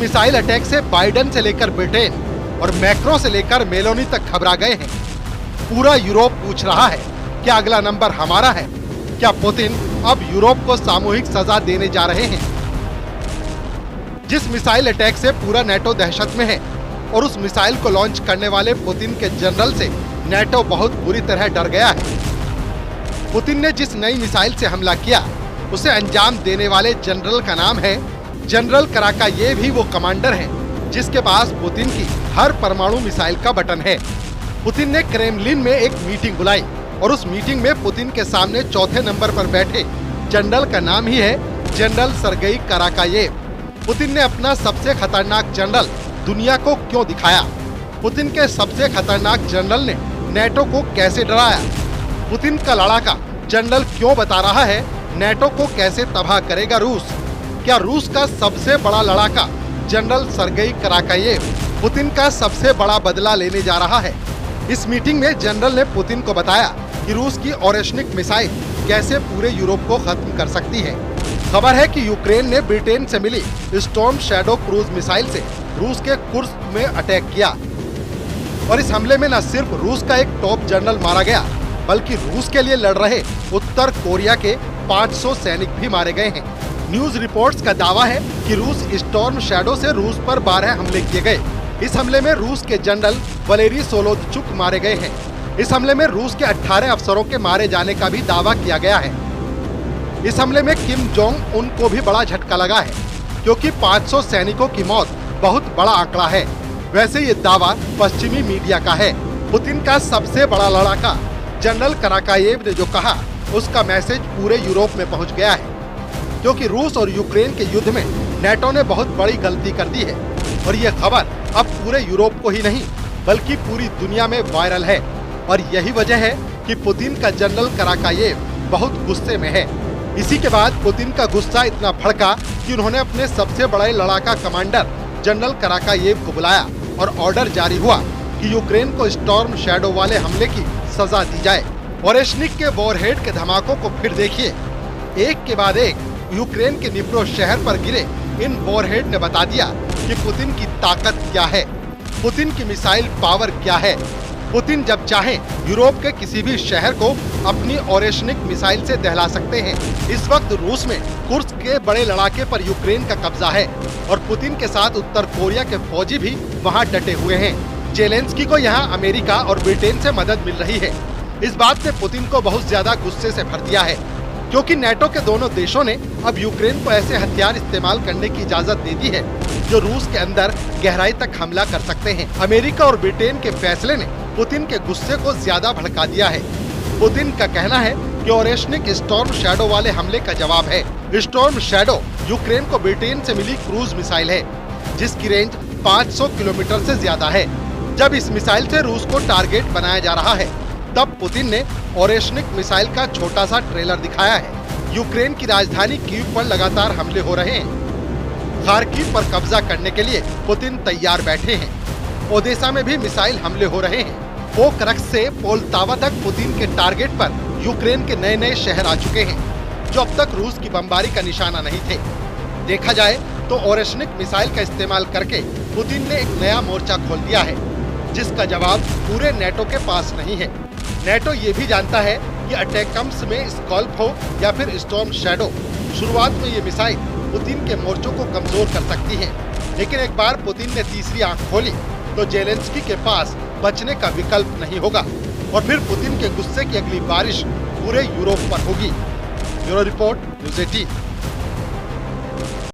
Missile attack से Biden से लेकर ब्रिटेन और मैक्रो से लेकर मेलोनी तक घबरा गए हैं। पूरा यूरोप पूछ रहा है, क्या अगला नंबर हमारा है? क्या पुतिन अब यूरोप को सामूहिक सजा देने जा रहे हैं? जिस मिसाइल अटैक से पूरा नेटो दहशत में है और उस मिसाइल को लॉन्च करने वाले पुतिन के जनरल से नेटो बहुत बुरी तरह डर गया है। पुतिन ने जिस नई मिसाइल से हमला किया उसे अंजाम देने वाले जनरल का नाम है जनरल कराकायेव। ही वो कमांडर है जिसके पास पुतिन की हर परमाणु मिसाइल का बटन है। पुतिन ने क्रेमलिन में एक मीटिंग बुलाई और उस मीटिंग में पुतिन के सामने चौथे नंबर पर बैठे जनरल का नाम ही है जनरल सर्गेई कराकायेव। पुतिन ने अपना सबसे खतरनाक जनरल दुनिया को क्यों दिखाया? पुतिन के सबसे खतरनाक जनरल ने नेटो को कैसे डराया? पुतिन का लड़ाका जनरल क्यों बता रहा है नेटो को कैसे तबाह करेगा रूस? क्या रूस का सबसे बड़ा लड़ाका जनरल सर्गेई कराकायेव पुतिन का सबसे बड़ा बदला लेने जा रहा है? इस मीटिंग में जनरल ने पुतिन को बताया कि रूस की ओरेशनिक मिसाइल कैसे पूरे यूरोप को खत्म कर सकती है। खबर है कि यूक्रेन ने ब्रिटेन से मिली स्टॉर्म शैडो क्रूज मिसाइल से रूस के कुर्स्क में अटैक किया और इस हमले में न सिर्फ रूस का एक टॉप जनरल मारा गया बल्कि रूस के लिए लड़ रहे उत्तर कोरिया के 500 सैनिक भी मारे गए हैं। न्यूज रिपोर्ट्स का दावा है कि रूस स्टॉर्म शैडो से रूस पर 12 हमले किए गए। इस हमले में रूस के जनरल वलेरी सोलोदचुक मारे गए हैं। इस हमले में रूस के 18 अफसरों के मारे जाने का भी दावा किया गया है। इस हमले में किम जोंग उन को भी बड़ा झटका लगा है क्योंकि 500 सैनिकों की मौत बहुत बड़ा आंकड़ा है। वैसे ये दावा पश्चिमी मीडिया का है। पुतिन का सबसे बड़ा लड़ाका जनरल कराकायेव ने जो कहा उसका मैसेज पूरे यूरोप में पहुंच गया है क्योंकि रूस और यूक्रेन के युद्ध में नेटो ने बहुत बड़ी गलती कर दी है और ये खबर अब पूरे यूरोप को ही नहीं बल्कि पूरी दुनिया में वायरल है। और यही वजह है कि पुतिन का जनरल कराकायेव बहुत गुस्से में है। इसी के बाद पुतिन का गुस्सा इतना भड़का कि उन्होंने अपने सबसे बड़े लड़ाका कमांडर जनरल कराकायेव को बुलाया और ऑर्डर जारी हुआ कि यूक्रेन को स्टॉर्म शैडो वाले हमले की सजा दी जाए। ओरेशनिक के वॉरहेड के धमाकों को फिर देखिए। एक के बाद एक यूक्रेन के निप्रो शहर पर गिरे इन वॉरहेड ने बता दिया कि पुतिन की ताकत क्या है, पुतिन की मिसाइल पावर क्या है। पुतिन जब चाहें यूरोप के किसी भी शहर को अपनी ओरेशनिक मिसाइल से दहला सकते हैं। इस वक्त रूस में कुर्स्क के बड़े लड़ाके पर यूक्रेन का कब्जा है और पुतिन के साथ उत्तर कोरिया के फौजी भी वहां डटे हुए हैं। जेलेंस्की को यहां अमेरिका और ब्रिटेन से मदद मिल रही है। इस बात ने पुतिन को बहुत ज्यादा गुस्से से भर दिया है क्योंकि नेटो के दोनों देशों ने अब यूक्रेन को ऐसे हथियार इस्तेमाल करने की इजाजत दे दी है जो रूस के अंदर गहराई तक हमला कर सकते हैं। अमेरिका और ब्रिटेन के फैसले ने पुतिन के गुस्से को ज्यादा भड़का दिया है। पुतिन का कहना है कि ओरेशनिक स्टॉर्म शैडो वाले हमले का जवाब है। स्टॉर्म शैडो यूक्रेन को ब्रिटेन से मिली क्रूज मिसाइल है जिसकी रेंज 500 किलोमीटर से ज्यादा है। जब इस मिसाइल से रूस को टारगेट बनाया जा रहा है तब पुतिन ने ओरेशनिक मिसाइल का छोटा सा ट्रेलर दिखाया है। यूक्रेन की राजधानी कीव पर लगातार हमले हो रहे हैं। खार्किव पर कब्जा करने के लिए पुतिन तैयार बैठे हैं। ओदेसा में भी मिसाइल हमले हो रहे हैं। पोक्रक्स से पोलतावा तक पुतिन के टारगेट पर यूक्रेन के नए नए शहर आ चुके हैं जो अब तक रूस की बमबारी का निशाना नहीं थे। देखा जाए तो ओरेशनिक मिसाइल का इस्तेमाल करके पुतिन ने एक नया मोर्चा खोल दिया है जिसका जवाब पूरे नेटो के पास नहीं है। नेटो ये भी जानता है कि अटैकम्स में स्कॉल्प हो या फिर स्टॉर्म शैडो, शुरुआत में ये मिसाइल पुतिन के मोर्चों को कमजोर कर सकती है। लेकिन एक बार पुतिन ने तीसरी आंख खोली तो जेलेंस्की के पास बचने का विकल्प नहीं होगा और फिर पुतिन के गुस्से की अगली बारिश पूरे यूरोप पर होगी। Bureau report, news 18।